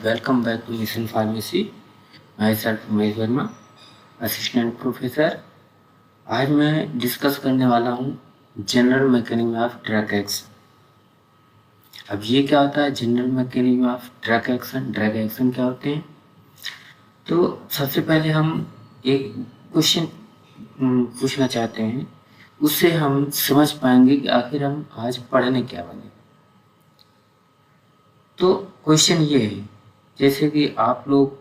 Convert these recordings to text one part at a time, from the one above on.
Welcome back to Mission Pharmacy. Myself Mahesh Verma, assistant professor. आज मैं discuss करने वाला हूँ general mechanism of drug action. अब ये क्या होता है general mechanism of drug action? Drug action क्या होते हैं? तो सबसे पहले हम एक क्वेश्चन पूछना चाहते हैं, उससे हम समझ पाएंगे कि आखिर हम आज पढ़ने क्या वाले। तो क्वेश्चन ये है, जैसे कि आप लोग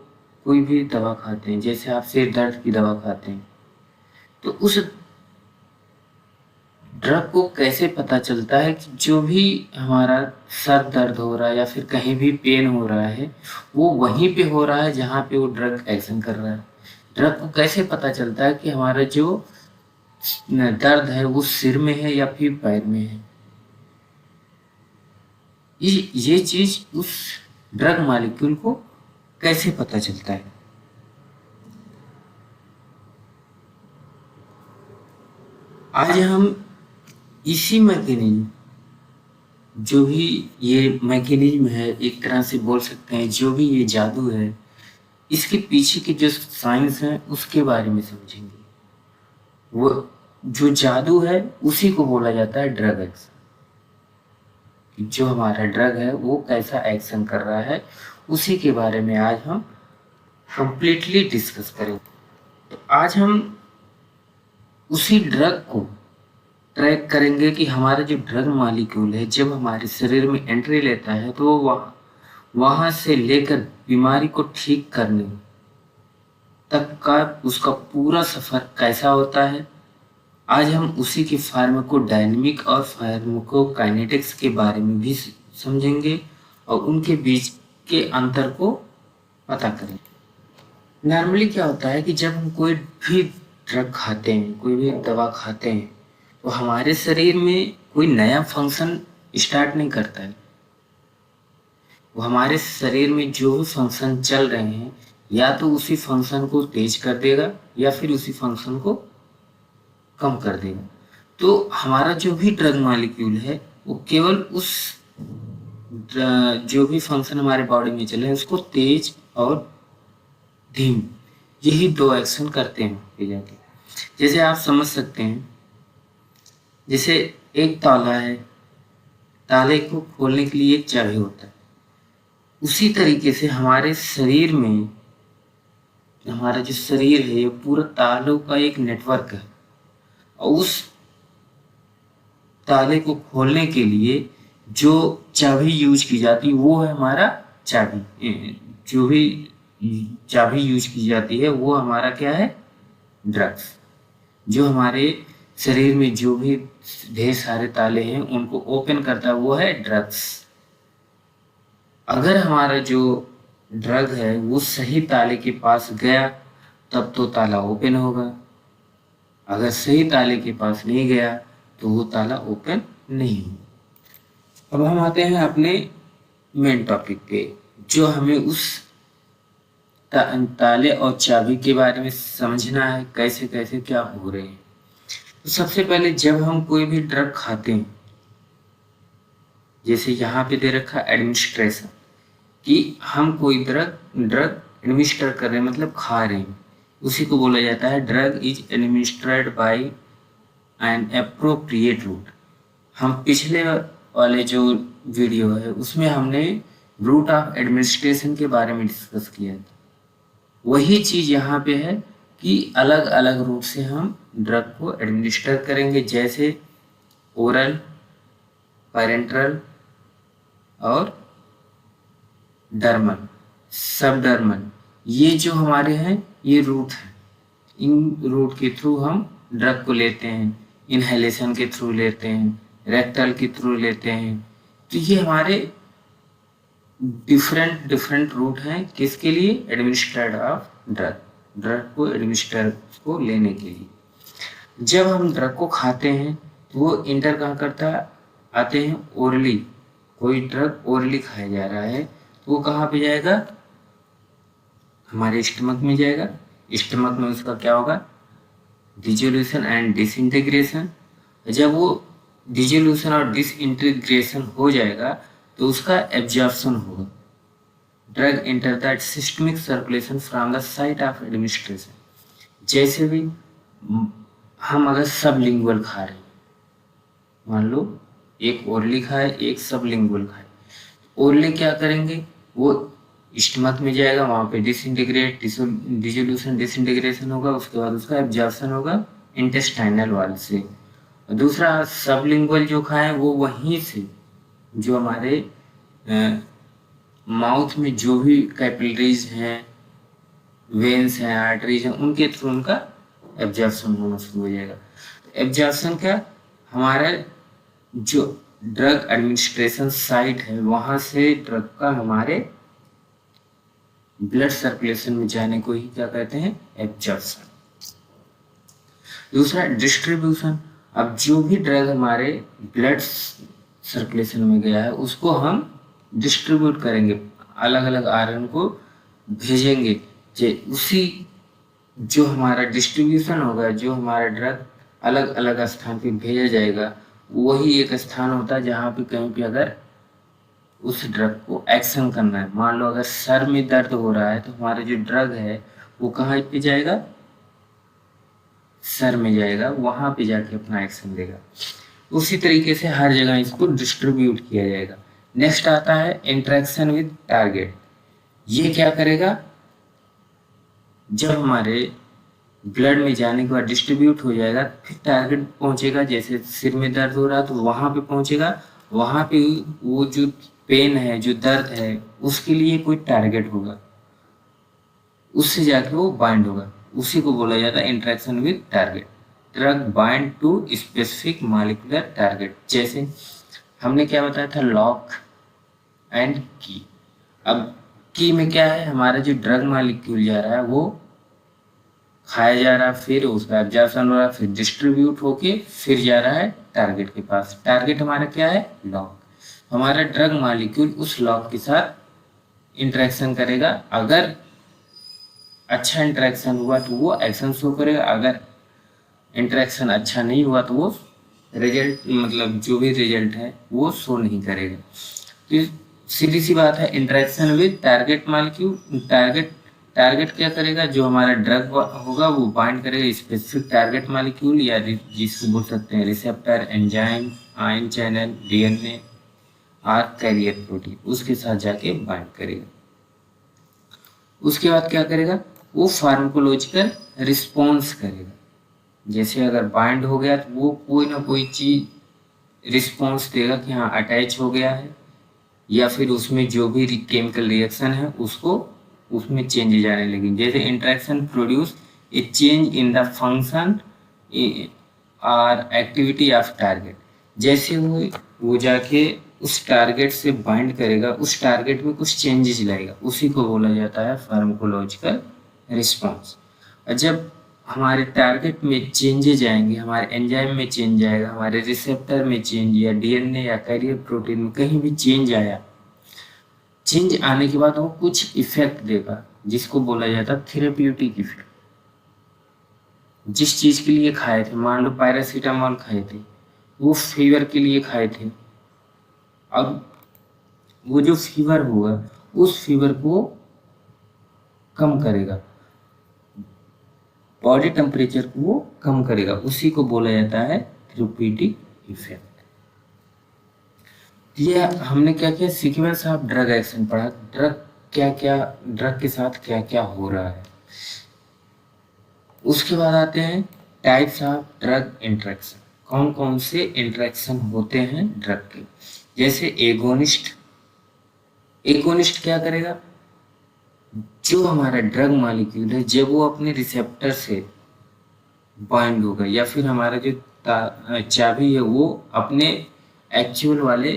कोई भी दवा खाते हैं, जैसे आप सिर दर्द की दवा खाते हैं, तो उस ड्रग को कैसे पता चलता है कि जो भी हमारा सर दर्द हो रहा है या फिर कहीं भी पेन हो रहा है वो वहीं पे हो रहा है जहाँ पे वो ड्रग एक्शन कर रहा है। ड्रग को कैसे पता चलता है कि हमारा जो दर्द है वो सिर में है या फिर पैर में है? ये चीज उस ड्रग मॉलिक्यूल को कैसे पता चलता है? आज हम इसी मैकेनिज्म, जो भी ये मैकेनिज्म है, एक तरह से बोल सकते हैं जो भी ये जादू है, इसके पीछे की जो साइंस है उसके बारे में समझेंगे। वो जो जादू है उसी को बोला जाता है ड्रग एक्शन। जो हमारा ड्रग है वो कैसा एक्शन कर रहा है उसी के बारे में आज हम कंप्लीटली डिस्कस करेंगे। तो आज हम उसी ड्रग को ट्रैक करेंगे कि हमारा जो ड्रग मॉलिक्यूल है जब हमारे शरीर में एंट्री लेता है तो वहां से लेकर बीमारी को ठीक करने तक का उसका पूरा सफर कैसा होता है। आज हम उसी की फार्माकोडायनेमिक और फार्माकोकाइनेटिक्स के बारे में भी समझेंगे और उनके बीच के अंतर को पता करेंगे। नॉर्मली क्या होता है कि जब हम कोई भी ड्रग खाते हैं, कोई भी दवा खाते हैं, तो हमारे शरीर में कोई नया फंक्शन स्टार्ट नहीं करता है। वो हमारे शरीर में जो भी फंक्शन चल रहे हैं या तो उसी फंक्शन को तेज कर देगा या फिर उसी फंक्शन को कम कर देगा। तो हमारा जो भी ड्रग मॉलिक्यूल है वो केवल उस जो भी फंक्शन हमारे बॉडी में चले उसको तेज और धीम, यही दो एक्शन करते हैं जाके। जैसे आप समझ सकते हैं, जैसे एक ताला है, ताले को खोलने के लिए एक चाबी होता है। उसी तरीके से हमारे शरीर में, हमारा जो शरीर है ये पूरा तालों का एक नेटवर्क है और उस ताले को खोलने के लिए जो चाबी यूज की जाती है वो है हमारा चाबी। जो भी चाबी यूज की जाती है वो हमारा क्या है? ड्रग्स। जो हमारे शरीर में जो भी ढेर सारे ताले हैं उनको ओपन करता है वो है ड्रग्स। अगर हमारा जो ड्रग है वो सही ताले के पास गया तब तो ताला ओपन होगा, अगर सही ताले के पास नहीं गया तो वो ताला ओपन नहीं होगा। अब हम आते हैं अपने मेन टॉपिक पे, जो हमें उस ताले और चाबी के बारे में समझना है, कैसे कैसे क्या हो रहे हैं। तो सबसे पहले जब हम कोई भी ड्रग खाते हैं, जैसे यहाँ पे दे रखा एडमिनिस्ट्रेशन, कि हम कोई ड्रग एडमिनिस्टर कर रहे हैं, मतलब खा रहे हैं, उसी को बोला जाता है drug is administered by an appropriate route. हम पिछले वाले जो वीडियो है उसमें हमने रूट ऑफ एडमिनिस्ट्रेशन के बारे में डिस्कस किया था। वही चीज यहाँ पे है कि अलग अलग रूट से हम ड्रग को एडमिनिस्टर करेंगे, जैसे ओरल, पैरेंट्रल और डर्मल, सबडर्मल। ये जो हमारे हैं ये रूट है। इन रूट के थ्रू हम ड्रग को लेते हैं, इनहेलेशन के थ्रू लेते हैं, रेक्टल के थ्रू लेते हैं। तो ये हमारे डिफरेंट रूट हैं किसके लिए? एडमिनिस्ट्रेड ऑफ ड्रग को एडमिनिस्टर को लेने के लिए। जब हम ड्रग को खाते हैं तो वो इंटर कहाँ करता है? आते हैं ओरली। कोई ड्रग ओरली खाया जा रहा है तो वो कहाँ पे जाएगा? हमारे स्टमक में जाएगा। स्टमक में उसका क्या होगा? Dissolution and disintegration. जब वो डिसोल्यूशन और डिसइंटीग्रेशन हो जाएगा तो उसका एब्जॉर्प्शन होगा। Drug enter the systemic circulation from the site of administration. जैसे भी हम अगर सबलिंगुअल खा रहे हैं, मान लो एक ओरली खाए एक सबलिंगुअल खाए, ओरली क्या करेंगे, वो स्टमक में जाएगा, वहाँ पे डिसइंटीग्रेट डिसोल्यूशन डिसइंटीग्रेशन होगा, उसके बाद उसका एब्जॉर्प्शन होगा इंटेस्टाइनल वाल से। और दूसरा सबलिंगुअल जो खाए वो वहीं से जो हमारे माउथ में जो भी कैपिलरीज हैं, वेन्स हैं, आर्टरीज हैं, उनके थ्रू उनका एब्जॉर्प्शन होना शुरू हो जाएगा। एब्जॉर्प्शन क्या, हमारा जो ड्रग एडमिनिस्ट्रेशन साइट है वहाँ से ड्रग का हमारे ब्लड सर्कुलेशन में जाने को ही क्या कहते हैं, एब्जॉर्प्शन। दूसरा डिस्ट्रीब्यूशन, अब जो भी ड्रग हमारे ब्लड सर्कुलेशन में गया है उसको हम डिस्ट्रीब्यूट करेंगे, अलग अलग आयरन को भेजेंगे। उसी जो हमारा डिस्ट्रीब्यूशन होगा, जो हमारा ड्रग अलग अलग स्थान पे भेजा जाएगा, वही एक स्थान होता है जहाँ पे कहीं पे अगर उस ड्रग को एक्शन करना है, मान लो अगर सर में दर्द हो रहा है तो हमारा जो ड्रग है वो कहाँ पे जाएगा, सर में जाएगा, वहां पे जाके अपना एक्शन देगा। उसी तरीके से हर जगह इसको डिस्ट्रीब्यूट किया जाएगा। नेक्स्ट आता है इंटरेक्शन विद टारगेट। ये क्या करेगा, जब हमारे ब्लड में जाने के बाद डिस्ट्रीब्यूट हो जाएगा, फिर टारगेट पहुंचेगा। जैसे सिर में दर्द हो रहा है तो वहां पे पहुंचेगा, वहां पे वो जो पेन है, जो दर्द है, उसके लिए कोई टारगेट होगा, उससे जाके वो बाइंड होगा, उसी को बोला जाता है interaction with target. Drug bind to specific molecular target. जैसे हमने क्या बताया था, लॉक एंड की। अब की में क्या है, हमारा जो ड्रग मॉलिक्यूल जा रहा है वो खाया जा रहा है, फिर उसका एब्जॉर्प्शन हो रहा है, फिर डिस्ट्रीब्यूट होके फिर जा रहा है टारगेट के पास। टारगेट हमारा क्या है, लॉक। हमारा ड्रग मॉलिक्यूल उस लॉक के साथ इंटरेक्शन करेगा। अगर अच्छा इंटरेक्शन हुआ तो वो एक्शन शो करेगा, अगर इंटरेक्शन अच्छा नहीं हुआ तो वो रिजल्ट, मतलब जो भी रिजल्ट है वो शो नहीं करेगा। तो सीधी सी बात है, interaction with target molecule. Target क्या करेगा, जो हमारा ड्रग होगा वो बाइंड करेगा स्पेसिफिक टारगेट मॉलिक्यूल, या जिसको बोल सकते हैं receptor, enzyme, ion channel, DNA और कैरियर प्रोटीन, उसके साथ जाके बाइंड करेगा। उसके बाद क्या करेगा, वो फार्माकोलॉजिकल रिस्पॉन्स करेगा। जैसे अगर बाइंड हो गया तो वो कोई ना कोई चीज रिस्पॉन्स देगा कि हाँ अटैच हो गया है, या फिर उसमें जो भी केमिकल रिएक्शन है उसको उसमें चेंजेज आने लगे। जैसे interaction produce a change in the function और एक्टिविटी ऑफ टारगेट। जैसे वो जाके उस टारगेट से बाइंड करेगा, उस टारगेट में कुछ चेंजेस लाएगा, उसी को बोला जाता है फार्माकोलॉजिकल रिस्पॉन्स। और जब हमारे टारगेट में चेंजेज आएंगे, हमारे एंजाइम में चेंज आएगा, हमारे रिसेप्टर में चेंज, या डीएनए या कैरियर प्रोटीन में कहीं भी चेंज आया, चेंज आने के बाद वो कुछ इफेक्ट देगा, जिसको बोला जाता है थेरेप्यूटिक इफेक्ट। जिस चीज के लिए खाए थे, मान लो पैरासीटामोल खाए थे, वो फीवर के लिए खाए थे, अब वो जो फीवर होगा उस फीवर को कम करेगा, बॉडी टेम्परेचर को वो कम करेगा, उसी को बोला जाता है थेरेप्यूटिक इफेक्ट। ये हमने क्या किया, सीक्वेंस ऑफ ड्रग एक्शन पढ़ा, ड्रग के साथ क्या क्या हो रहा है। उसके बाद आते हैं टाइप्स ऑफ ड्रग इंटरेक्शन, कौन कौन से इंटरेक्शन होते हैं ड्रग के। जैसे एगोनिस्ट क्या करेगा, जो हमारा ड्रग मॉलिक्यूल है जब वो अपने रिसेप्टर से बाइंड होगा, या फिर हमारा जो चाबी है वो अपने एक्चुअल वाले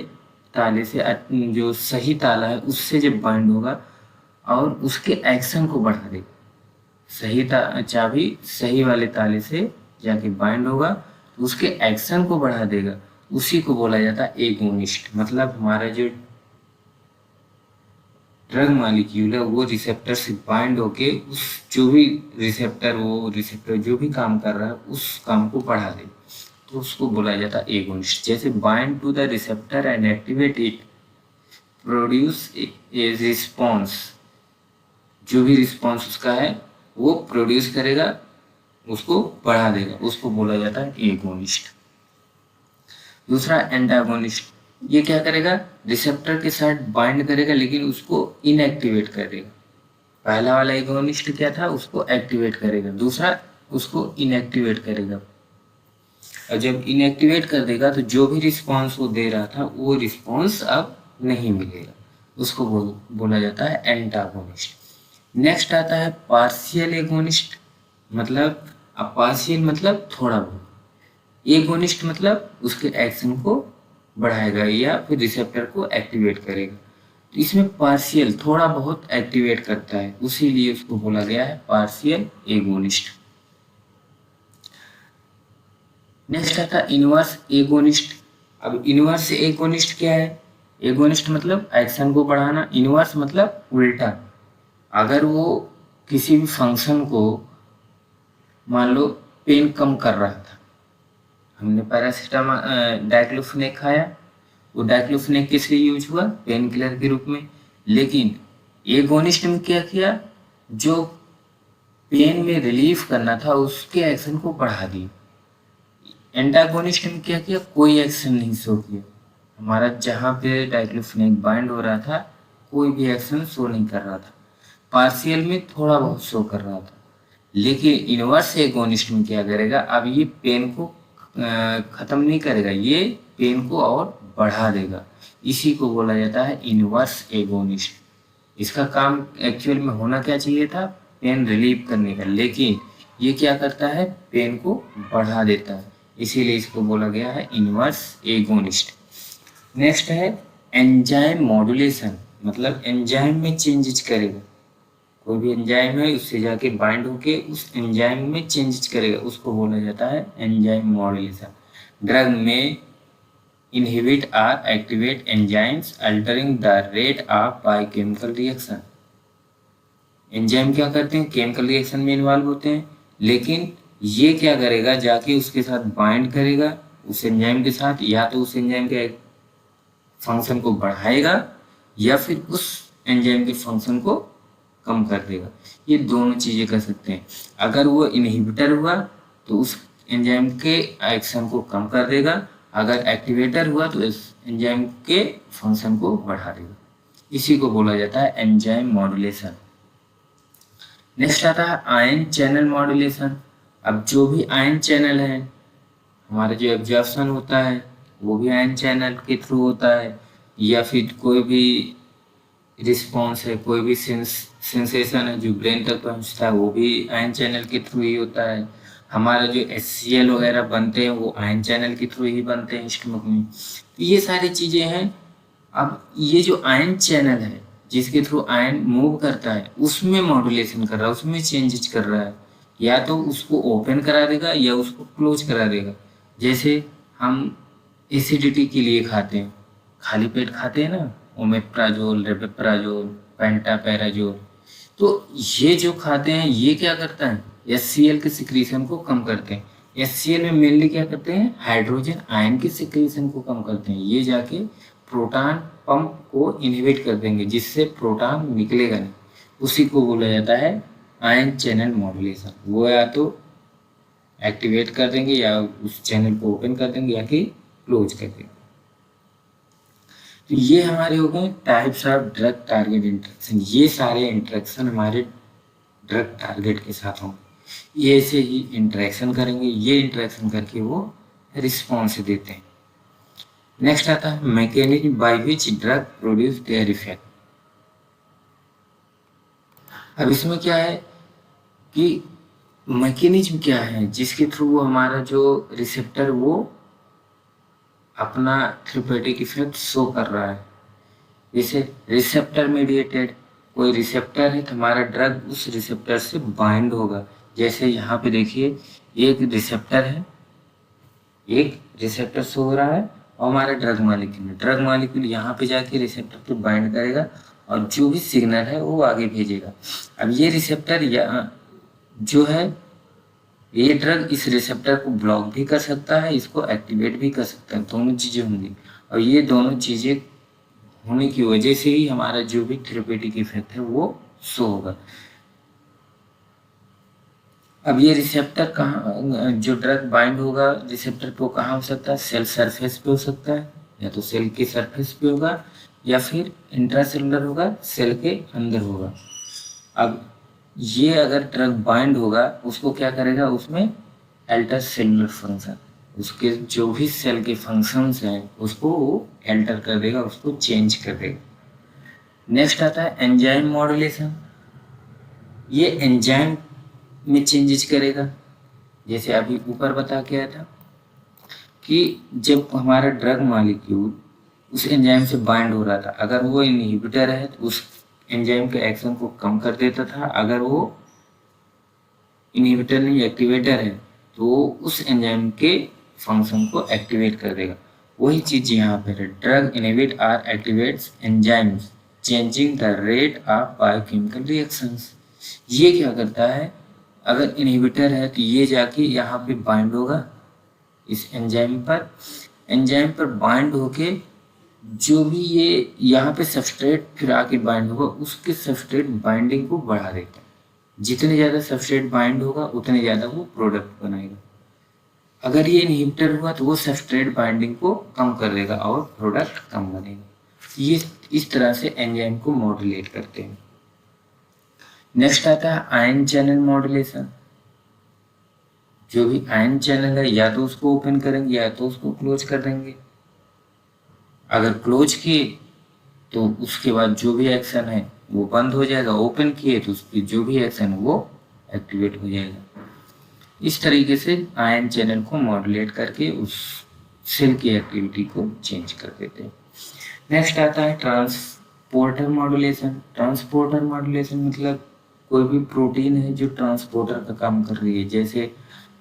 ताले से, जो सही ताला है उससे जब बाइंड होगा और उसके एक्शन को बढ़ा देगा, सही चाबी सही वाले ताले से जाके बाइंड होगा तो उसके एक्शन को बढ़ा देगा, उसी को बोला जाता है एगोनिस्ट। मतलब हमारा जो ड्रग मॉलिक्यूल है वो रिसेप्टर से बाइंड होके उस जो भी रिसेप्टर जो भी काम कर रहा है उस काम को बढ़ा दे, तो उसको बोला जाता है एगोनिस्ट। जैसे bind to the receptor and activate it, produce a response, जो भी रिस्पॉन्स उसका है वो प्रोड्यूस करेगा, उसको बढ़ा देगा, उसको बोला जाता है एगोनिस्ट। दूसरा एंटागोनिस्ट, ये क्या करेगा, रिसेप्टर के साथ बाइंड करेगा लेकिन उसको इनएक्टिवेट करेगा। पहला वाला एगोनिस्ट क्या था, उसको एक्टिवेट करेगा, दूसरा उसको इनएक्टिवेट करेगा। और जब इनएक्टिवेट कर देगा तो जो भी रिस्पॉन्स वो दे रहा था वो रिस्पॉन्स अब नहीं मिलेगा, उसको बोला जाता है एंटागोनिस्ट। नेक्स्ट आता है पार्शियल एगोनिस्ट, मतलब अब पार्शियल मतलब थोड़ा बहुत, एगोनिस्ट मतलब उसके एक्शन को बढ़ाएगा या फिर रिसेप्टर को एक्टिवेट करेगा। तो इसमें पार्शियल थोड़ा बहुत एक्टिवेट करता है, उसीलिए उसको बोला गया है पार्शियल एगोनिस्ट। नेक्स्ट आता है इनवर्स एगोनिस्ट। अब इनवर्स एगोनिस्ट क्या है, एगोनिस्ट मतलब एक्शन को बढ़ाना, इनवर्स मतलब उल्टा। अगर वो किसी भी फंक्शन को, मान लो पेन कम कर रहा था, हमने पैरासीटामोल डाइक्लोफिनेक खाया, वो डाइक्लोफिनेक किस लिए यूज हुआ, पेन किलर के रूप में। लेकिन एगोनिस्ट में क्या किया, जो पेन में रिलीफ करना था उसके एक्शन को बढ़ा दी। एंटागोनिस्ट में क्या किया, कोई एक्शन नहीं शो किया, हमारा जहाँ पे डाइक्लोफिनेक बाइंड हो रहा था कोई भी एक्शन शो नहीं कर रहा था। पार्शियल में थोड़ा बहुत शो कर रहा था। लेकिन इनवर्स एगोनिस्ट में क्या करेगा, अब ये पेन को खत्म नहीं करेगा, ये पेन को और बढ़ा देगा, इसी को बोला जाता है इनवर्स एगोनिस्ट। इसका काम एक्चुअल में होना क्या चाहिए था, पेन रिलीव करने का, लेकिन ये क्या करता है, पेन को बढ़ा देता है, इसीलिए इसको बोला गया है इनवर्स एगोनिस्ट। नेक्स्ट है एंजाइम मॉड्यूलेशन, मतलब एंजाइम में चेंजेस करेगा, कोई भी एंजाइम है उससे जाके बाइंड होके उस एंजाइम में चेंजेस करेगा, उसको बोला जाता है एंजाइम मॉड्यूलेशन। ड्रग में inhibit or activate enzymes altering the rate of biochemical reaction। Enzyme क्या करते हैं, केमिकल रिएक्शन में इन्वॉल्व होते हैं, लेकिन ये क्या करेगा, जाके उसके साथ बाइंड करेगा उस एंजाइम के साथ, या तो उस एंजाइम के फंक्शन को बढ़ाएगा या फिर उस एंजाइम के फंक्शन को कम कर देगा। ये दोनों चीजें कर सकते हैं। अगर वो इनहिबिटर हुआ तो उस एंजाइम के एक्शन को कम कर देगा, अगर एक्टिवेटर हुआ तो इस एंजाइम के फंक्शन को बढ़ा देगा, इसी को बोला जाता है एंजाइम मॉड्यूलेशन। नेक्स्ट आता है आयन चैनल मॉड्यूलेशन। अब जो भी आयन चैनल है, हमारा जो एब्जॉर्प्शन होता है वो भी आयन चैनल के थ्रू होता है, या फिर कोई भी रिस्पॉन्स है, कोई भी सेंसेशन है जो ब्रेन तक पहुंचता है वो भी आयन चैनल के थ्रू ही होता है। हमारा जो HCl वगैरह बनते हैं वो आयन चैनल के थ्रू ही बनते हैं स्टमक में। तो ये सारी चीज़ें हैं। अब ये जो आयन चैनल है जिसके थ्रू आयन मूव करता है उसमें मॉड्यूलेशन कर रहा है, उसमें चेंजेस कर रहा है, या तो उसको ओपन करा देगा या उसको क्लोज करा देगा। जैसे हम एसिडिटी के लिए खाते हैं, खाली पेट खाते हैं ना, ओमेप्राजोल, रेपेप्राजोल, पेंटापेराजोल, तो ये जो खाते हैं ये क्या करता है, HCl के सिक्रीशन को कम करते हैं। HCl में मेनली क्या करते हैं, हाइड्रोजन आयन के सिक्रीशन को कम करते हैं, ये जाके प्रोटॉन पंप को इनहिबिट कर देंगे जिससे प्रोटॉन निकलेगा नहीं, उसी को बोला जाता है आयन चैनल मॉड्यूलेशन। वो या तो एक्टिवेट कर देंगे या उस चैनल को ओपन कर देंगे या कि क्लोज कर देंगे। तो ये हमारे हो गए types of drug target interaction. ये सारे इंटरेक्शन हमारे ड्रग टारगेट के साथ होंगे, ये ऐसे ही इंटरेक्शन करेंगे, ये इंटरेक्शन करके वो रिस्पॉन्स देते हैं। नेक्स्ट आता है mechanism by which drug produce their effect. अब इसमें क्या है कि मैकेनिज्म क्या है जिसके थ्रू वो हमारा जो रिसेप्टर वो अपना थेरेप्यूटिक इफेक्ट शो कर रहा है। जैसे रिसेप्टर मीडिएटेड, कोई रिसेप्टर है तो हमारा ड्रग उस रिसेप्टर से बाइंड होगा। जैसे यहाँ पे देखिए एक रिसेप्टर है, एक रिसेप्टर शो हो रहा है और हमारा ड्रग मॉलिक्यूल यहाँ पे जाके रिसेप्टर पे बाइंड करेगा और जो भी सिग्नल है वो आगे भेजेगा। अब ये रिसेप्टर जो है ये ड्रग इस रिसेप्टर को ब्लॉक भी कर सकता है, इसको एक्टिवेट भी कर सकता है, दोनों चीज़ें होंगी। और ये दोनों चीज़ें होने की वजह से ही हमारा जो भी थेरेपेटिक इफेक्ट है वो शो होगा। अब ये रिसेप्टर कहाँ, जो ड्रग बाइंड होगा रिसेप्टर पे, कहाँ हो सकता है? सेल सरफेस पे हो सकता है, या तो सेल के सरफेस पे होगा या फिर इंट्रासेलुलर होगा, सेल के अंदर होगा। अब ये अगर ड्रग बाइंड होगा उसको क्या करेगा, उसमें अल्टर सेलुलर फंक्शन, उसके जो भी सेल के फंक्शंस हैं उसको वो अल्टर कर देगा, उसको चेंज कर देगा। नेक्स्ट आता है एंजाइम मॉड्यूलेशन। ये एंजाइम में चेंजेस करेगा। जैसे अभी ऊपर बता के आया था कि जब हमारा ड्रग मॉलिक्यूल उस एंजाइम से बाइंड हो रहा था, अगर वो इनहिबिटर है तो उस एंजाइम के एक्शन को कम कर देता था, अगर वो इनहिबिटर नहीं एक्टिवेटर है तो उस एंजाइम के फंक्शन को एक्टिवेट कर देगा। वही चीज यहाँ पे है, drug inhibit or activates enzymes changing the rate of biochemical reactions. ये क्या करता है, अगर इनहिबिटर है तो ये जाके यहाँ पे बाइंड होगा इस एंजाइम पर बाइंड होके जो भी ये यहाँ पे सबस्ट्रेट फिर आके बाइंड होगा, उसके सबस्ट्रेट बाइंडिंग को बढ़ा देता है। जितने ज़्यादा सबस्ट्रेट बाइंड होगा उतने ज़्यादा वो प्रोडक्ट बनाएगा। अगर ये इनहिबिटर हुआ तो वो सबस्ट्रेट बाइंडिंग को कम कर देगा और प्रोडक्ट कम बनेगा। ये इस तरह से एंजाइम को मॉड्यूलेट करते हैं। नेक्स्ट आता है आयन चैनल मॉड्यूलेशन। जो भी आयन चैनल है या तो उसको ओपन करेंगे या तो उसको क्लोज कर देंगे। अगर क्लोज किए तो उसके बाद जो भी एक्शन है वो बंद हो जाएगा, ओपन किए तो उसकी जो भी एक्शन है वो एक्टिवेट हो जाएगा। इस तरीके से आयन चैनल को मॉड्यूलेट करके उस सेल की एक्टिविटी को चेंज कर देते हैं। नेक्स्ट आता है ट्रांसपोर्टर मॉड्यूलेशन। ट्रांसपोर्टर मॉड्यूलेशन मतलब कोई भी प्रोटीन है जो ट्रांसपोर्टर का काम कर रही है, जैसे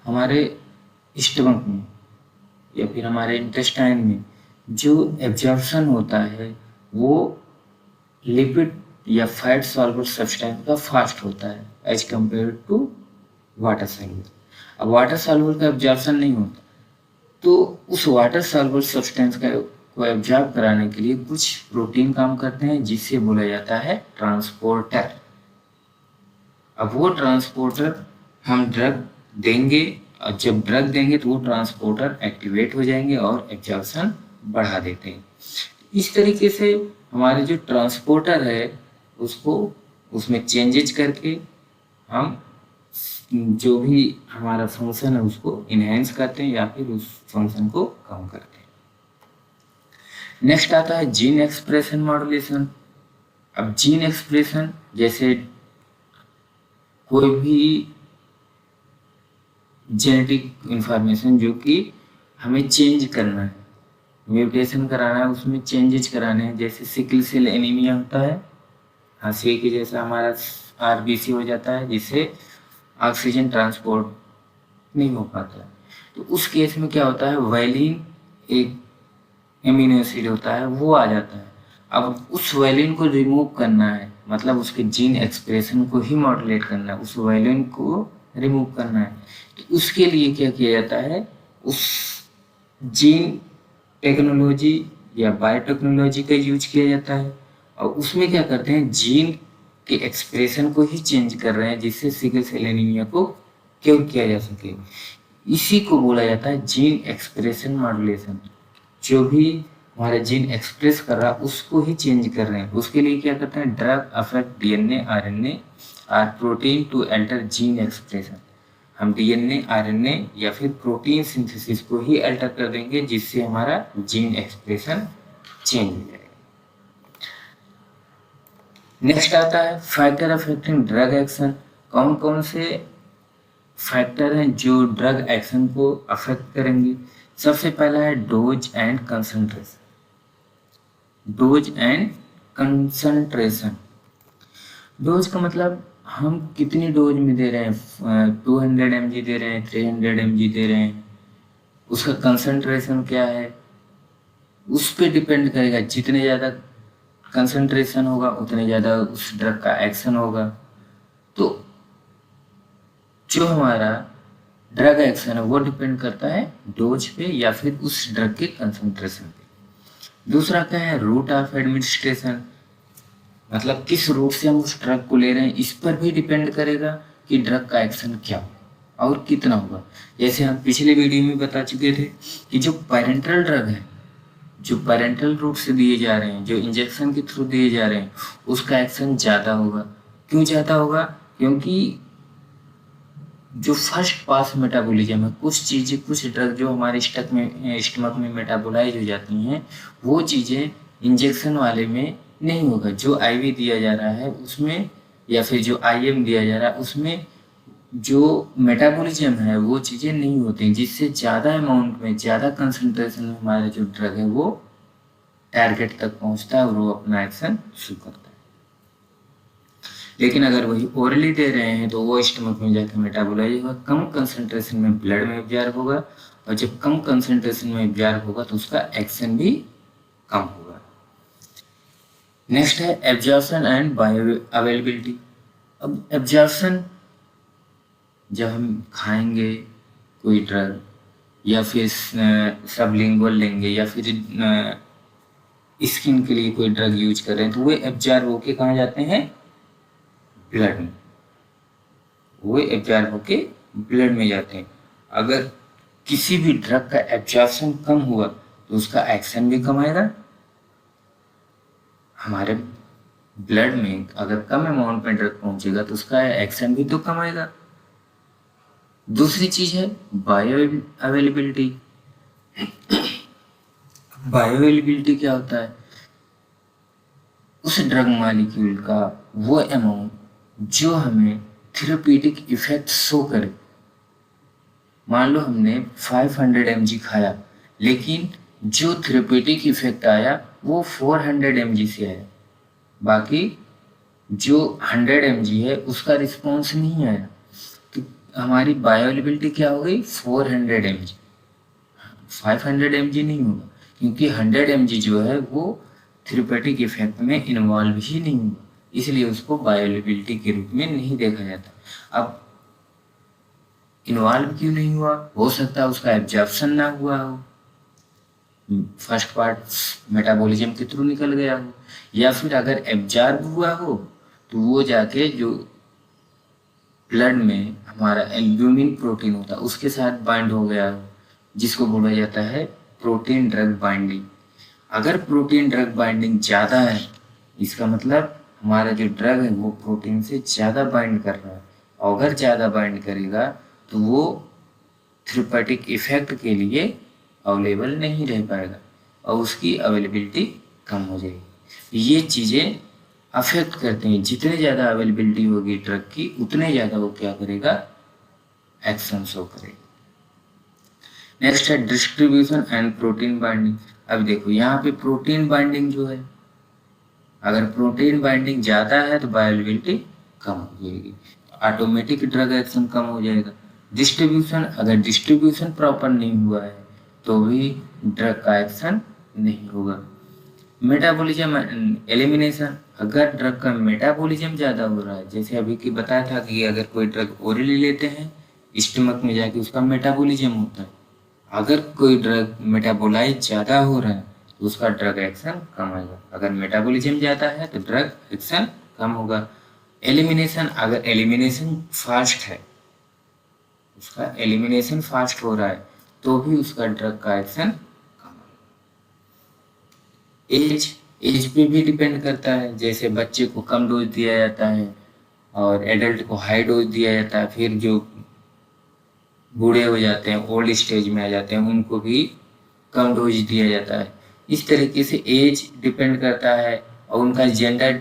हमारे स्टमक में या फिर हमारे इंटेस्टाइन में जो एब्जॉर्प्शन होता है वो लिपिड या फैट सॉल्युबल सब्सटेंस का फास्ट होता है as compare to water soluble. अब वाटर सॉल्युबल का एब्जॉर्प्शन नहीं होता, तो उस वाटर सॉल्युबल सब्सटेंस को एब्जॉर्ब कराने के लिए कुछ प्रोटीन काम करते हैं जिससे बोला जाता है ट्रांसपोर्टर। अब वो ट्रांसपोर्टर हम ड्रग देंगे और जब ड्रग देंगे तो वो ट्रांसपोर्टर एक्टिवेट हो जाएंगे और एब्जॉर्प्शन बढ़ा देते हैं। इस तरीके से हमारे जो ट्रांसपोर्टर है उसको उसमें चेंजेज करके हम जो भी हमारा फंक्शन है उसको इनहेंस करते हैं या फिर उस फंक्शन को कम करते हैं। नेक्स्ट आता है जीन एक्सप्रेशन मॉड्यूलेशन। अब जीन एक्सप्रेशन जैसे कोई भी जेनेटिक इंफॉर्मेशन जो कि हमें चेंज करना है, म्यूटेशन कराना है, उसमें चेंजेस कराने हैं। जैसे सिकल सेल एनीमिया होता है, हंसी की जैसा हमारा आरबीसी हो जाता है जिससे ऑक्सीजन ट्रांसपोर्ट नहीं हो पाता है, तो उस केस में क्या होता है, वैलिन एक एमिनो एसिड होता है वो आ जाता है। अब उस वैलिन को रिमूव करना है, मतलब उसके जीन एक्सप्रेशन को ही मॉड्यूलेट करना है, उस वैलिन को रिमूव करना है। तो उसके लिए क्या किया जाता है, उस जीन टेक्नोलॉजी या बायोटेक्नोलॉजी का यूज किया जाता है और उसमें क्या करते हैं, जीन के एक्सप्रेशन को ही चेंज कर रहे हैं जिससे सिकल सेल एनीमिया को क्योर किया जा सके। इसी को बोला जाता है जीन एक्सप्रेशन मॉड्यूलेशन। जो भी हमारा जीन एक्सप्रेस कर रहा है उसको ही चेंज कर रहे हैं। उसके लिए क्या करते हैं, drug affect DNA RNA or protein to alter gene expression. हम डीएनए आरएनए या फिर प्रोटीन सिंथेसिस को ही अल्टर कर देंगे जिससे हमारा जीन एक्सप्रेशन चेंज हो जाएगा। नेक्स्ट आता है फैक्टर अफेक्टिंग ड्रग एक्शन। कौन कौन से फैक्टर हैं जो ड्रग एक्शन को अफेक्ट करेंगे। सबसे पहला है dose and concentration. Dose and concentration, dose का मतलब हम कितनी डोज में दे रहे हैं, 200 mg दे रहे हैं, 300 mg दे रहे हैं। उसका कंसंट्रेशन क्या है उस पर डिपेंड करेगा। जितने ज़्यादा कंसंट्रेशन होगा उतने ज़्यादा उस ड्रग का एक्शन होगा। तो जो हमारा ड्रग एक्शन है वो डिपेंड करता है डोज पे या फिर उस ड्रग के कंसंट्रेशन पे। दूसरा क्या है, रूट ऑफ एडमिनिस्ट्रेशन, मतलब किस रूट से हम उस ड्रग को ले रहे हैं इस पर भी डिपेंड करेगा कि ड्रग का एक्शन क्या होगा और कितना होगा। जैसे हम पिछले वीडियो में बता चुके थे कि जो पेरेंटल ड्रग है, जो पेरेंटल रूट से दिए जा रहे हैं, जो इंजेक्शन के थ्रू दिए जा रहे हैं, उसका एक्शन ज़्यादा होगा। क्यों ज़्यादा होगा? क्योंकि जो फर्स्ट पास मेटाबॉलिज्म है, कुछ चीज़ें, कुछ ड्रग जो हमारे स्टमक में मेटाबोलाइज हो जाती हैं, वो चीज़ें इंजेक्शन वाले में नहीं होगा। जो आईवी दिया जा रहा है उसमें, या फिर जो आईएम दिया जा रहा है उसमें जो मेटाबॉलिज्म है वो चीज़ें नहीं होती, जिससे ज़्यादा अमाउंट में, ज़्यादा कंसंट्रेशन में हमारा जो ड्रग है वो टारगेट तक पहुंचता है और वो अपना एक्शन शुरू करता है। लेकिन अगर वही ओरली दे रहे हैं तो वो स्टमक में जाकर मेटाबोलाइज होगा, कम कंसंट्रेशन में ब्लड में एब्जॉर्ब होगा, और जब कम कंसंट्रेशन में एब्जॉर्ब होगा तो उसका एक्शन भी कम होगा। नेक्स्ट है एब्जॉर्प्शन एंड बायो अवेलेबिलिटी। अब एब्जॉर्प्शन, जब हम खाएंगे कोई ड्रग या फिर सबलिंगुअल लेंगे या फिर स्किन के लिए कोई ड्रग यूज कर रहे हैं, तो वो एब्जॉर्ब होके कहाँ जाते हैं? ब्लड में। वो एब्जॉर्ब होके ब्लड में जाते हैं। अगर किसी भी ड्रग का एब्जॉर्प्शन कम हुआ तो उसका एक्शन भी कम आएगा। हमारे ब्लड में अगर कम अमाउंट में ड्रग पहुंचेगा तो उसका एक्शन भी तो कम आएगा। दूसरी चीज है बायो अवेलेबिलिटी। बायो अवेलेबिलिटी क्या होता है? उस ड्रग मॉलिक्यूल का वो अमाउंट जो हमें थेरेप्यूटिक इफेक्ट शो करे। मान लो हमने 500 mg खाया, लेकिन जो थेरेप्यूटिक इफेक्ट आया वो 400 mg से आया, बाकी जो 100 mg है उसका रिस्पॉन्स नहीं आया, तो हमारी बायोअवेलेबिलिटी क्या हो गई? 400 mg। 500 mg नहीं होगा, क्योंकि 100 mg जो है वो थेरेप्यूटिक इफेक्ट में इन्वॉल्व ही नहीं हुआ, इसलिए उसको बायोअवेलेबिलिटी के रूप में नहीं देखा जाता। अब इन्वॉल्व क्यों नहीं हुआ? हो सकता है उसका एब्जॉर्प्शन ना हुआ हो, फर्स्ट पार्ट मेटाबॉलिज्म के थ्रू निकल गया हो, या फिर अगर एब्जॉर्ब हुआ हो तो वो जाके जो ब्लड में हमारा एल्ब्यूमिन प्रोटीन होता है उसके साथ बाइंड हो गया हो, जिसको बोला जाता है प्रोटीन ड्रग बाइंडिंग। अगर प्रोटीन ड्रग बाइंडिंग ज़्यादा है, इसका मतलब हमारा जो ड्रग है वो प्रोटीन से ज़्यादा बाइंड कर रहा है, और अगर ज़्यादा बाइंड करेगा तो वो थेरेप्यूटिक इफेक्ट के लिए अवेलेबल नहीं रह पाएगा और उसकी अवेलेबिलिटी कम हो जाएगी। ये चीज़ें अफेक्ट करते हैं। जितने ज़्यादा अवेलेबिलिटी होगी ड्रग की, उतने ज़्यादा वो क्या करेगा? एक्शन शो करेगा। नेक्स्ट है डिस्ट्रीब्यूशन एंड प्रोटीन बाइंडिंग। अब देखो यहाँ पे प्रोटीन बाइंडिंग जो है, अगर प्रोटीन बाइंडिंग ज़्यादा है तो बायोअवेलेबिलिटी कम हो जाएगी, ऑटोमेटिक ड्रग एक्शन कम हो जाएगा। डिस्ट्रीब्यूशन, अगर डिस्ट्रीब्यूशन प्रॉपर नहीं हुआ है तो भी ड्रग का एक्शन नहीं होगा। मेटाबॉलिज्म एलिमिनेशन, अगर ड्रग का मेटाबॉलिज्म ज़्यादा हो रहा है, जैसे अभी की बताया था कि अगर कोई ड्रग ओरली लेते हैं स्टमक में जाके उसका मेटाबॉलिज्म होता है, अगर कोई ड्रग मेटाबोलाइज ज़्यादा हो रहा है तो उसका ड्रग एक्शन कम आएगा। अगर मेटाबॉलिज्म ज़्यादा है तो ड्रग एक्शन कम होगा। एलिमिनेशन, अगर एलिमिनेशन फास्ट है, उसका एलिमिनेशन फास्ट हो रहा है तो भी उसका ड्रग का एक्शन कम होगा। एज पे भी डिपेंड करता है। जैसे बच्चे को कम डोज दिया जाता है और एडल्ट को हाई डोज दिया जाता है, फिर जो बूढ़े हो जाते हैं, ओल्ड स्टेज में आ जाते हैं, उनको भी कम डोज दिया जाता है। इस तरीके से एज डिपेंड करता है और उनका जेंडर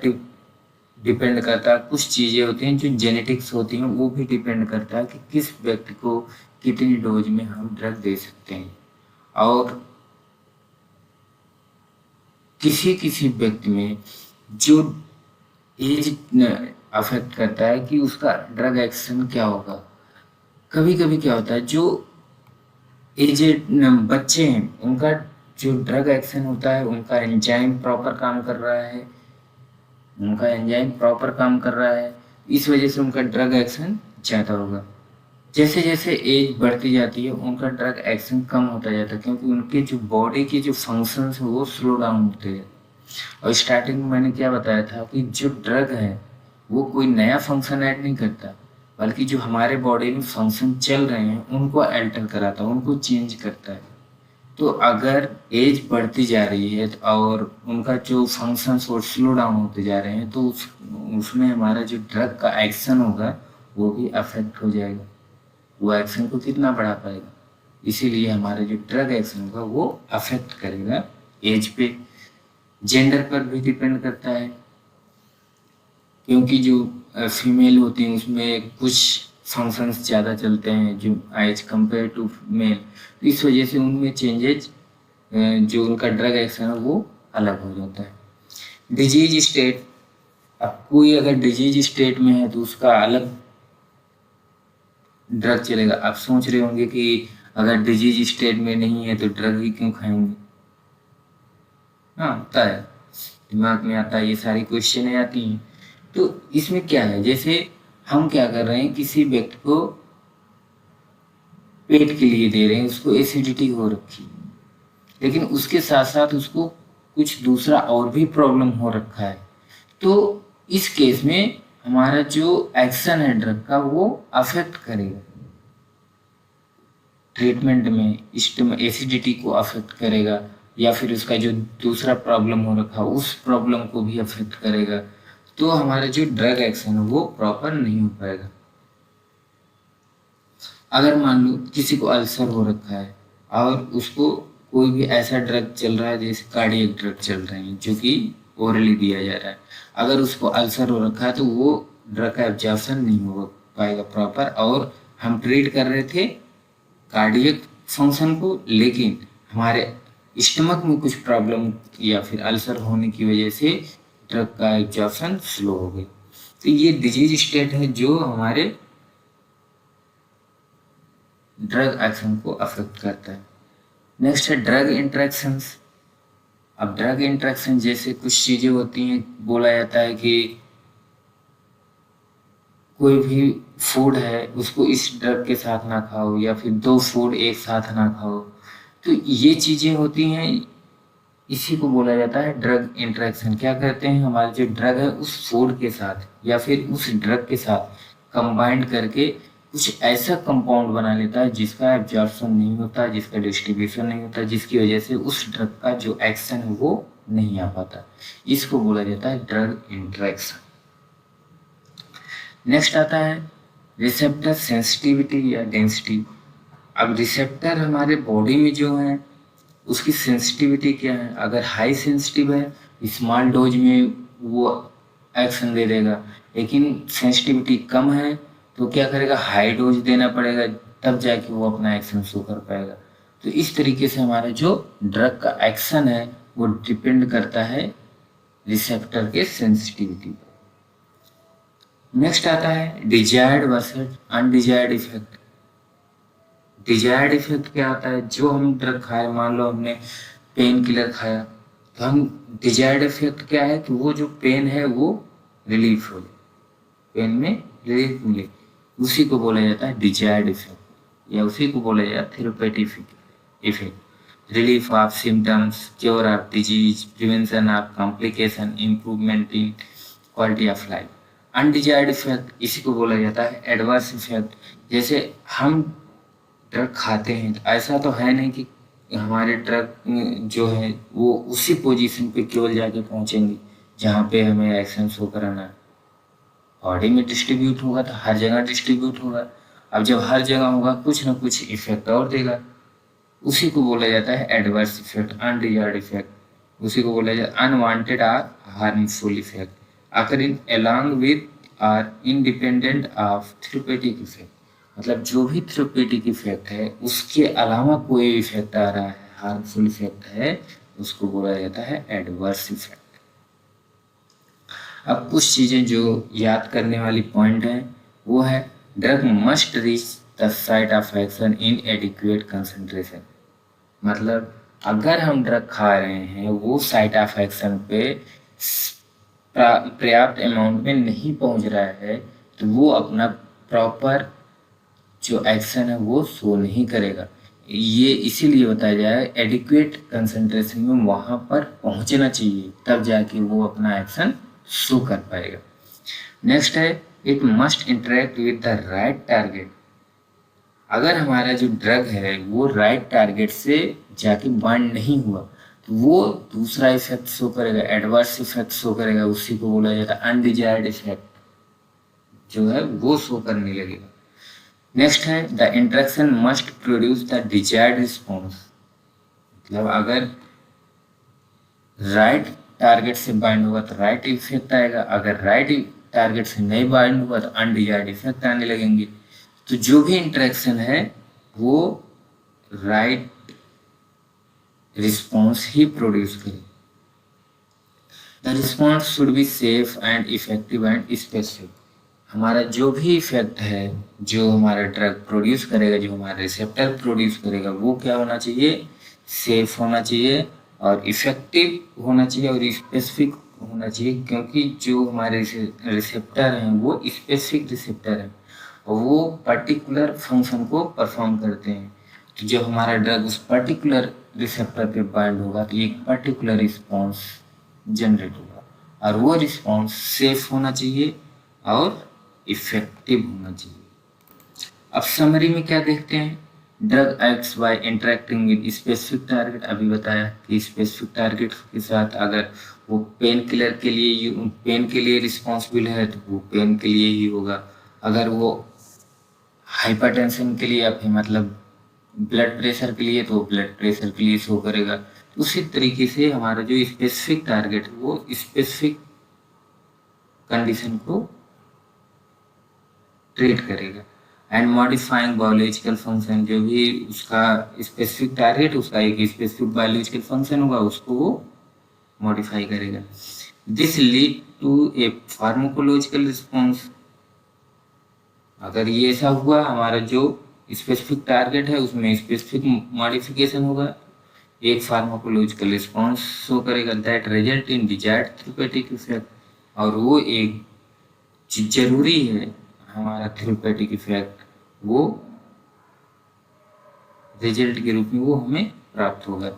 डिपेंड करता है। कुछ चीज़ें होती हैं जो जेनेटिक्स होती हैं, वो भी डिपेंड करता है कि किस व्यक्ति को कितनी डोज में हम ड्रग दे सकते हैं। और किसी किसी व्यक्ति में जो एज अफेक्ट करता है कि उसका ड्रग एक्शन क्या होगा। कभी कभी क्या होता है, जो एजेड बच्चे हैं उनका जो ड्रग एक्शन होता है, उनका एंजाइम प्रॉपर काम कर रहा है, उनका एंजाइम प्रॉपर काम कर रहा है, इस वजह से उनका ड्रग एक्शन ज़्यादा होगा। जैसे जैसे एज बढ़ती जाती है उनका ड्रग एक्शन कम होता जाता है, क्योंकि उनके जो बॉडी के जो फंक्शंस है वो स्लो डाउन होते हैं। और स्टार्टिंग में मैंने क्या बताया था कि जो ड्रग है वो कोई नया फंक्शन ऐड नहीं करता, बल्कि जो हमारे बॉडी में फंक्शन चल रहे हैं उनको अल्टर कराता है, उनको चेंज करता है। तो अगर एज बढ़ती जा रही है और उनका जो फंक्शंस और स्लो डाउन होते जा रहे हैं, तो उसमें हमारा जो ड्रग का एक्शन होगा वो भी अफेक्ट हो जाएगा, वो एक्शन को कितना बढ़ा पाएगा। इसीलिए हमारा जो ड्रग एक्शन होगा वो अफेक्ट करेगा एज पे। जेंडर पर भी डिपेंड करता है, क्योंकि जो फीमेल होती हैं उसमें कुछ फंक्शंस ज़्यादा चलते हैं जो एज कंपेयर टू मेल, तो इस वजह से उनमें चेंजेज, जो उनका ड्रग एक्शन है वो अलग हो जाता है। डिजीज स्टेट, अब कोई अगर डिजीज स्टेट में है तो उसका अलग ड्रग चलेगा। आप सोच रहे होंगे कि अगर डिजीज स्टेट में नहीं है तो ड्रग ही क्यों खाएंगे। हाँ, होता है, दिमाग में आता है, ये सारी क्वेश्चन आती हैं। तो इसमें क्या है, जैसे हम क्या कर रहे हैं, किसी व्यक्ति को पेट के लिए दे रहे हैं, उसको एसिडिटी हो रखी है, लेकिन उसके साथ साथ उसको कुछ दूसरा और भी प्रॉब्लम हो रखा है, तो इस केस में हमारा जो एक्शन है ड्रग का वो अफेक्ट करेगा, ट्रीटमेंट में एसिडिटी को अफेक्ट करेगा, या फिर उसका जो दूसरा प्रॉब्लम हो रखा है उस प्रॉब्लम को भी अफेक्ट करेगा। तो हमारा जो ड्रग एक्शन है वो प्रॉपर नहीं हो पाएगा। अगर मान लो किसी को अल्सर हो रखा है और उसको कोई भी ऐसा ड्रग चल रहा है, जैसे कार्डियक ड्रग चल रहे हैं जो कि ओरली दिया जा रहा है, अगर उसको अल्सर हो रखा है तो वो ड्रग का एब्जॉर्प्शन नहीं हो पाएगा प्रॉपर, और हम ट्रीट कर रहे थे कार्डियक फंक्शन को, लेकिन हमारे स्टमक में कुछ प्रॉब्लम या फिर अल्सर होने की वजह से ड्रग का एब्जॉर्प्शन स्लो हो गई। तो ये डिजीज स्टेट है जो हमारे ड्रग एक्शन को अफेक्ट करता है। नेक्स्ट है ड्रग इंटरेक्शंस। अब ड्रग इंटरेक्शन जैसे कुछ चीज़ें होती हैं, बोला जाता है कि कोई भी फूड है उसको इस ड्रग के साथ ना खाओ, या फिर दो फूड एक साथ ना खाओ। तो ये चीज़ें होती हैं, इसी को बोला जाता है ड्रग इंटरेक्शन। क्या करते हैं, हमारे जो ड्रग है उस फूड के साथ या फिर उस ड्रग के साथ कंबाइंड करके कुछ ऐसा कंपाउंड बना लेता है जिसका एब्जॉर्प्शन नहीं होता, जिसका डिस्ट्रीब्यूशन नहीं होता, जिसकी वजह से उस ड्रग का जो एक्शन है वो नहीं आ पाता। इसको बोला जाता है ड्रग इंटरेक्शन। नेक्स्ट आता है रिसेप्टर सेंसिटिविटी या डेंसिटी। अब रिसेप्टर हमारे बॉडी में जो है उसकी सेंसिटिविटी क्या है, अगर हाई सेंसिटिव है स्मॉल डोज में वो एक्शन दे देगा, लेकिन सेंसिटिविटी कम है तो क्या करेगा, हाई डोज देना पड़ेगा, तब जाके वो अपना एक्शन शो कर पाएगा। तो इस तरीके से हमारा जो ड्रग का एक्शन है वो डिपेंड करता है रिसेप्टर के सेंसिटिविटी पर। नेक्स्ट आता है desired versus undesired effect. Desired effect क्या होता है, जो हम ड्रग खाए, मान लो हमने पेन किलर खाया, तो हम डिजायर्ड इफेक्ट क्या है कि वो जो पेन है वो रिलीफ हो जाए, पेन में रिलीफ मिले, उसी को बोला जाता है डिजायर्ड इफेक्ट, या उसी को बोला जाता है therapeutic effect. Relief of symptoms, cure of disease, prevention of complication, improvement in quality of life. Undesired effect इसी को बोला जाता है एडवर्स इफेक्ट। जैसे हम ड्रग खाते हैं तो ऐसा तो है नहीं कि हमारे ड्रग जो है वो उसी पोजीशन पे केवल जाके पहुंचेंगे जहाँ पे हमें एक्शन शो कराना है। बॉडी में डिस्ट्रीब्यूट होगा तो हर जगह डिस्ट्रीब्यूट होगा। अब जब हर जगह होगा कुछ ना कुछ इफेक्ट और देगा, उसी को बोला जाता है एडवर्स इफेक्ट, अनडिजायर्ड इफेक्ट। उसी को बोला जाता है अनवांटेड और harmful effect occurring along with or independent of therapeutic effect. मतलब जो भी थेरेपेटिक इफेक्ट है उसके अलावा कोई इफेक्ट आ रहा है, हार्मफुल इफेक्ट है, उसको बोला जाता है एडवर्स इफेक्ट। अब कुछ चीज़ें जो याद करने वाली पॉइंट है वो है drug must reach the site of action in adequate concentration. मतलब अगर हम ड्रग खा रहे हैं वो साइट ऑफ एक्शन पे पर्याप्त अमाउंट में नहीं पहुंच रहा है तो वो अपना प्रॉपर जो एक्शन है वो शो नहीं करेगा। ये इसीलिए बताया जाए एडिक्वेट कंसंट्रेशन में वहाँ पर पहुँचना चाहिए, तब जाके वो अपना एक्शन शो कर पाएगा। नेक्स्ट है it must interact with the right target. अगर हमारा जो ड्रग है वो राइट टारगेट से जाके बाइंड नहीं हुआ तो वो दूसरा इफेक्ट शो करेगा, एडवर्स इफेक्ट शो करेगा, उसी को बोला जाता है अनडिजायर्ड इफेक्ट जो है वो शो करने लगेगा। नेक्स्ट है the interaction must produce the desired response. मतलब अगर राइट टारगेट से बाइंड होगा तो राइट इफेक्ट आएगा, अगर राइट टारगेट से नहीं बाइंड हुआ तो अनडिजायर्ड इफेक्ट आने लगेंगे। तो जो भी इंटरेक्शन है वो राइट रिस्पॉन्स ही प्रोड्यूस करे। The response should be safe and effective and specific. हमारा जो भी इफेक्ट है, जो हमारा ड्रग प्रोड्यूस करेगा, जो हमारा रिसेप्टर प्रोड्यूस करेगा, वो क्या होना चाहिए, सेफ होना चाहिए और इफेक्टिव होना चाहिए और स्पेसिफिक होना चाहिए, क्योंकि जो हमारे रिसेप्टर हैं वो स्पेसिफिक रिसेप्टर हैं और वो पर्टिकुलर फंक्शन को परफॉर्म करते हैं। तो जब हमारा ड्रग उस पर्टिकुलर रिसेप्टर पे बाइंड होगा तो एक पर्टिकुलर रिस्पॉन्स जनरेट होगा और वो रिस्पॉन्स सेफ होना चाहिए और इफेक्टिव होना चाहिए। अब समरी में क्या देखते हैं, drug acts by interacting with specific target. अभी बताया कि स्पेसिफिक टारगेट के साथ अगर वो पेन किलर के लिए पेन के लिए रिस्पॉन्सिबल है तो वो पेन के लिए ही होगा, अगर वो हाइपरटेंशन के लिए या फिर मतलब ब्लड प्रेशर के लिए तो ब्लड प्रेशर के लिए शो करेगा। तो उसी तरीके से हमारा जो स्पेसिफिक टारगेट है वो स्पेसिफिक कंडीशन को ट्रीट करेगा। एंड मॉडिफाइंग बायोलॉजिकल फंक्शन, जो भी उसका स्पेसिफिक टारगेट उसका एक स्पेसिफिक बायोलॉजिकल फंक्शन होगा उसको वो मॉडिफाई करेगा। This lead to a pharmacological response. अगर ये ऐसा हुआ हमारा जो स्पेसिफिक टारगेट है उसमें स्पेसिफिक मॉडिफिकेशन होगा, एक फार्माकोलॉजिकल रिस्पॉन्स शो करेगा that result in desired therapeutic effect. और वो एक जरूरी है हमारा थेरेप्यूटिक इफेक्ट वो रिजल्ट के रूप में वो हमें प्राप्त होगा।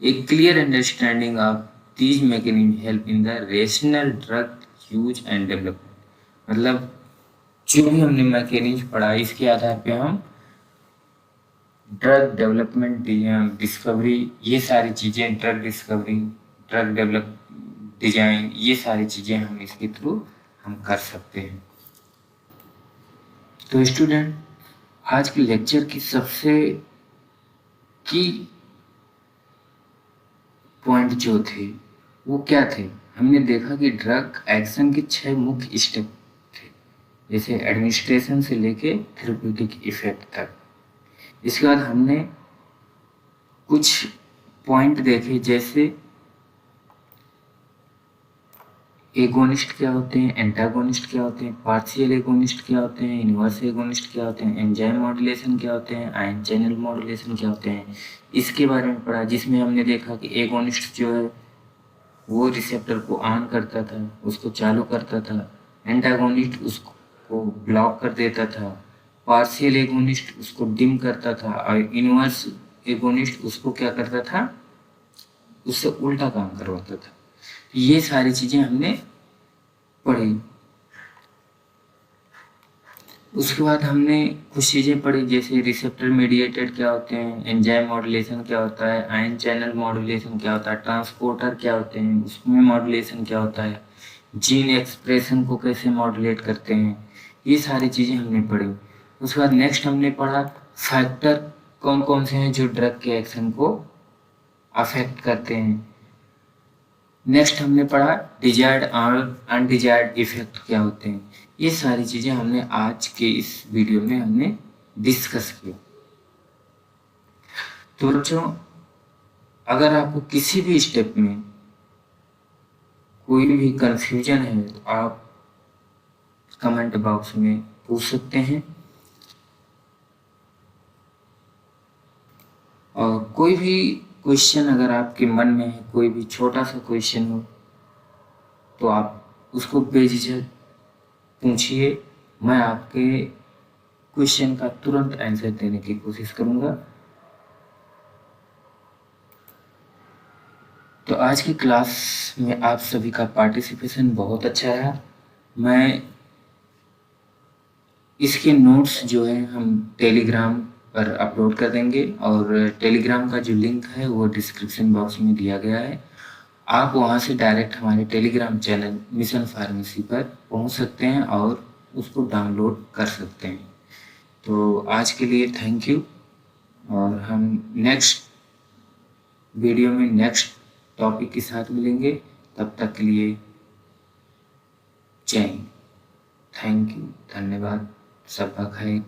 एक clear understanding of these mechanism help in the rational drug use and development. मतलब जो भी हमने मैकेनिज्म पढ़ा इसके आधार पे हम ड्रग डेवलपमेंट, डिस्कवरी, ये सारी चीज़ें, drug discovery, drug develop, design, ये सारी चीज़ें हम इसके थ्रू हम कर सकते हैं। तो स्टूडेंट आज के लेक्चर की सबसे की पॉइंट जो थे वो क्या थे, हमने देखा कि ड्रग एक्शन के 6 मुख्य स्टेप थे, जैसे एडमिनिस्ट्रेशन से लेके थेरेप्यूटिक इफेक्ट तक। इसके बाद हमने कुछ पॉइंट देखे जैसे एगोनिस्ट क्या होते हैं, एंटागोनिस्ट क्या होते हैं, पार्शियल एगोनिस्ट क्या होते हैं, इनवर्स एगोनिस्ट क्या होते हैं, एंजाइम मॉड्यूलेशन क्या होते हैं, आयन चैनल मॉड्यूलेशन क्या होते हैं, इसके बारे में पढ़ा। जिसमें हमने देखा कि एगोनिस्ट जो है वो रिसेप्टर को ऑन करता था, उसको चालू करता था, एंटागोनिस्ट उसको ब्लॉक कर देता था, पार्शियल एगोनिस्ट उसको डिम करता था और इनवर्स एगोनिस्ट उसको क्या करता था, उससे उल्टा काम करवाता था। ये सारी चीजें हमने पढ़ी। उसके बाद हमने कुछ चीजें पढ़ी जैसे रिसेप्टर मीडिएटेड क्या होते हैं, एंजाइम मॉड्यूलेशन क्या होता है, आयन चैनल मॉड्यूलेशन क्या होता है, ट्रांसपोर्टर क्या होते हैं, उसमें मॉड्यूलेशन क्या होता है, जीन एक्सप्रेशन को कैसे मॉड्यूलेट करते हैं, ये सारी चीजें हमने पढ़ी। उसके बाद नेक्स्ट हमने पढ़ा फैक्टर कौन कौन से हैं जो ड्रग के एक्शन को अफेक्ट करते हैं। नेक्स्ट हमने पढ़ा डिजायर्ड और अनडिजायर्ड इफेक्ट क्या होते हैं। ये सारी चीजें हमने आज के इस वीडियो में हमने डिस्कस किया। तो बच्चों अगर आपको किसी भी स्टेप में कोई भी कंफ्यूजन है तो आप कमेंट बॉक्स में पूछ सकते हैं, और कोई भी क्वेश्चन अगर आपके मन में है, कोई भी छोटा सा क्वेश्चन हो तो आप उसको बेझिझक पूछिए, मैं आपके क्वेश्चन का तुरंत आंसर देने की कोशिश करूंगा। तो आज की क्लास में आप सभी का पार्टिसिपेशन बहुत अच्छा रहा। मैं इसके नोट्स जो है हम टेलीग्राम पर अपलोड कर देंगे और टेलीग्राम का जो लिंक है वो डिस्क्रिप्शन बॉक्स में दिया गया है। आप वहाँ से डायरेक्ट हमारे टेलीग्राम चैनल मिशन फार्मेसी पर पहुँच सकते हैं और उसको डाउनलोड कर सकते हैं। तो आज के लिए थैंक यू, और हम नेक्स्ट वीडियो में नेक्स्ट टॉपिक के साथ मिलेंगे। तब तक के लिए जय हिंद, थैंक यू, धन्यवाद, सबका खैर।